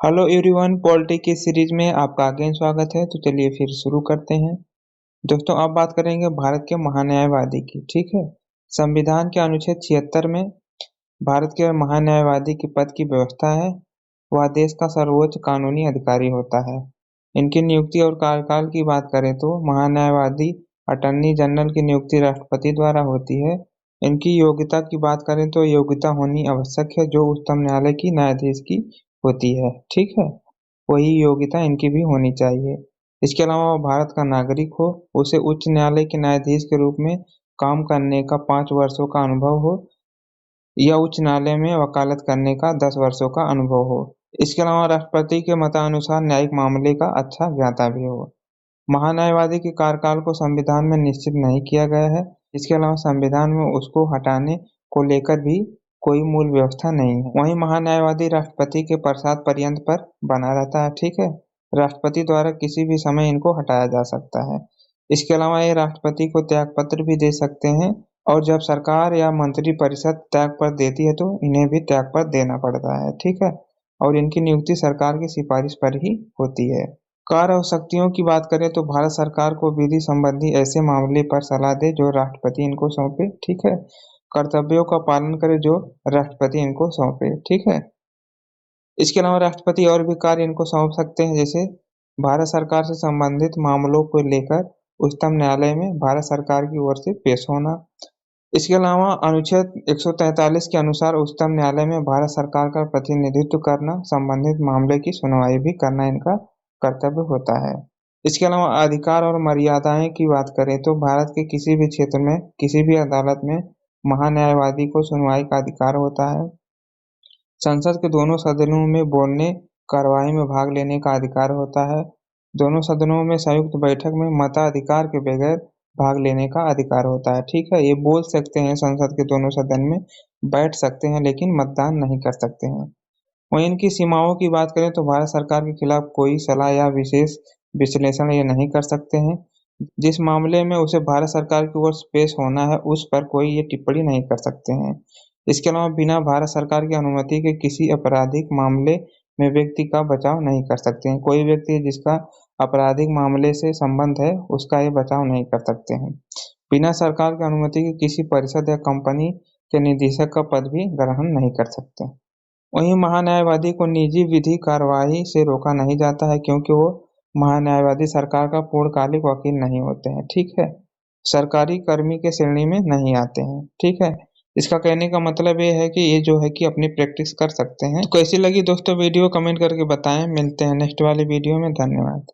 Hello everyone, polity की series में आपका अगेन स्वागत है। तो चलिए फिर शुरू करते हैं। दोस्तों, अब बात करेंगे भारत के महान्यायवादी की। ठीक है। संविधान के अनुच्छेद 76 में भारत के महान्यायवादी की पद की व्यवस्था है। वह देश का सर्वोच्च कानूनी अधिकारी होता है। इनकी नियुक्ति और कार्यकाल की बात करें तो महान्यायवादी अटॉर्नी जनरल की नियुक्ति राष्ट्रपति द्वारा होती है। इनकी योग्यता की बात करें तो योग्यता होनी आवश्यक है जो उच्चतम न्यायालय की न्यायाधीश की होती है। ठीक है। वही योग्यता इनकी भी होनी चाहिए। इसके अलावा वो भारत का नागरिक हो, उसे उच्च न्यायालय के न्यायाधीश के रूप में काम करने का 5 वर्षों का अनुभव हो या उच्च न्यायालय में वकालत करने का 10 वर्षों का अनुभव हो। इसके अलावा राष्ट्रपति के मतानुसार न्यायिक मामले का अच्छा ज्ञाता भी हो। महान्यायवादी के कार्यकाल को संविधान में निश्चित नहीं किया गया है। इसके अलावा संविधान में उसको हटाने को लेकर भी कोई मूल व्यवस्था नहीं है। वहीं महान्यायवादी राष्ट्रपति के प्रसाद पर्यंत पर बना रहता है। ठीक है। राष्ट्रपति द्वारा किसी भी समय इनको हटाया जा सकता है। इसके अलावा ये राष्ट्रपति को त्यागपत्र भी दे सकते हैं और जब सरकार या मंत्रिपरिषद त्यागपत्र देती है तो इन्हें भी त्यागपत्र देना पड़ता है। ठीक है। और इनकी नियुक्ति सरकार की सिफारिश पर ही होती है। कार्य और शक्तियों की बात करें तो भारत सरकार को विधि संबंधी ऐसे मामले पर सलाह दे जो राष्ट्रपति इनको सौंपे। ठीक है। कर्तव्यों का पालन करे जो राष्ट्रपति इनको सौंपे। ठीक है। इसके अलावा राष्ट्रपति और भी कार्य इनको सौंप सकते हैं, जैसे भारत सरकार से संबंधित मामलों को लेकर उच्चतम न्यायालय में भारत सरकार की ओर से पेश होना। इसके अलावा अनुच्छेद 143 के अनुसार उच्चतम न्यायालय में भारत सरकार का प्रतिनिधित्व करना, संबंधित मामले की सुनवाई भी करना इनका कर्तव्य होता है। इसके अलावा अधिकार और मर्यादाएं की बात करें तो भारत के किसी भी क्षेत्र में किसी भी अदालत में महान्यायवादी को सुनवाई का अधिकार होता है। संसद के दोनों सदनों में बोलने, कार्यवाही में भाग लेने का अधिकार होता है। दोनों सदनों में संयुक्त बैठक में मताधिकार के बगैर भाग लेने का अधिकार होता है। ठीक है। ये बोल सकते हैं, संसद के दोनों सदन में बैठ सकते हैं, लेकिन मतदान नहीं कर सकते हैं। वहीं इनकी सीमाओं की बात करें तो भारत सरकार के खिलाफ कोई सलाह या विशेष विश्लेषण ये नहीं कर सकते हैं। जिस मामले में उसे भारत सरकार की ओर से पेश होना है उस पर कोई ये टिप्पणी नहीं कर सकते हैं। इसके अलावा बिना भारत सरकार की अनुमति के किसी आपराधिक मामले में व्यक्ति का बचाव नहीं कर सकते हैं। कोई व्यक्ति जिसका आपराधिक मामले से संबंध है उसका ये बचाव नहीं कर सकते हैं। बिना सरकार की अनुमति के किसी परिषद या कंपनी के निदेशक का पद भी ग्रहण नहीं कर सकते। वहीं महान्यायवादी को निजी विधि कार्यवाही से रोका नहीं जाता है, क्योंकि वो महान्यायवादी सरकार का पूर्णकालिक वकील नहीं होते हैं। ठीक है। सरकारी कर्मी के श्रेणी में नहीं आते हैं। ठीक है। इसका कहने का मतलब ये है कि ये जो है कि अपनी प्रैक्टिस कर सकते हैं। कैसी लगी दोस्तों वीडियो, कमेंट करके बताएं। मिलते हैं नेक्स्ट वाली वीडियो में। धन्यवाद।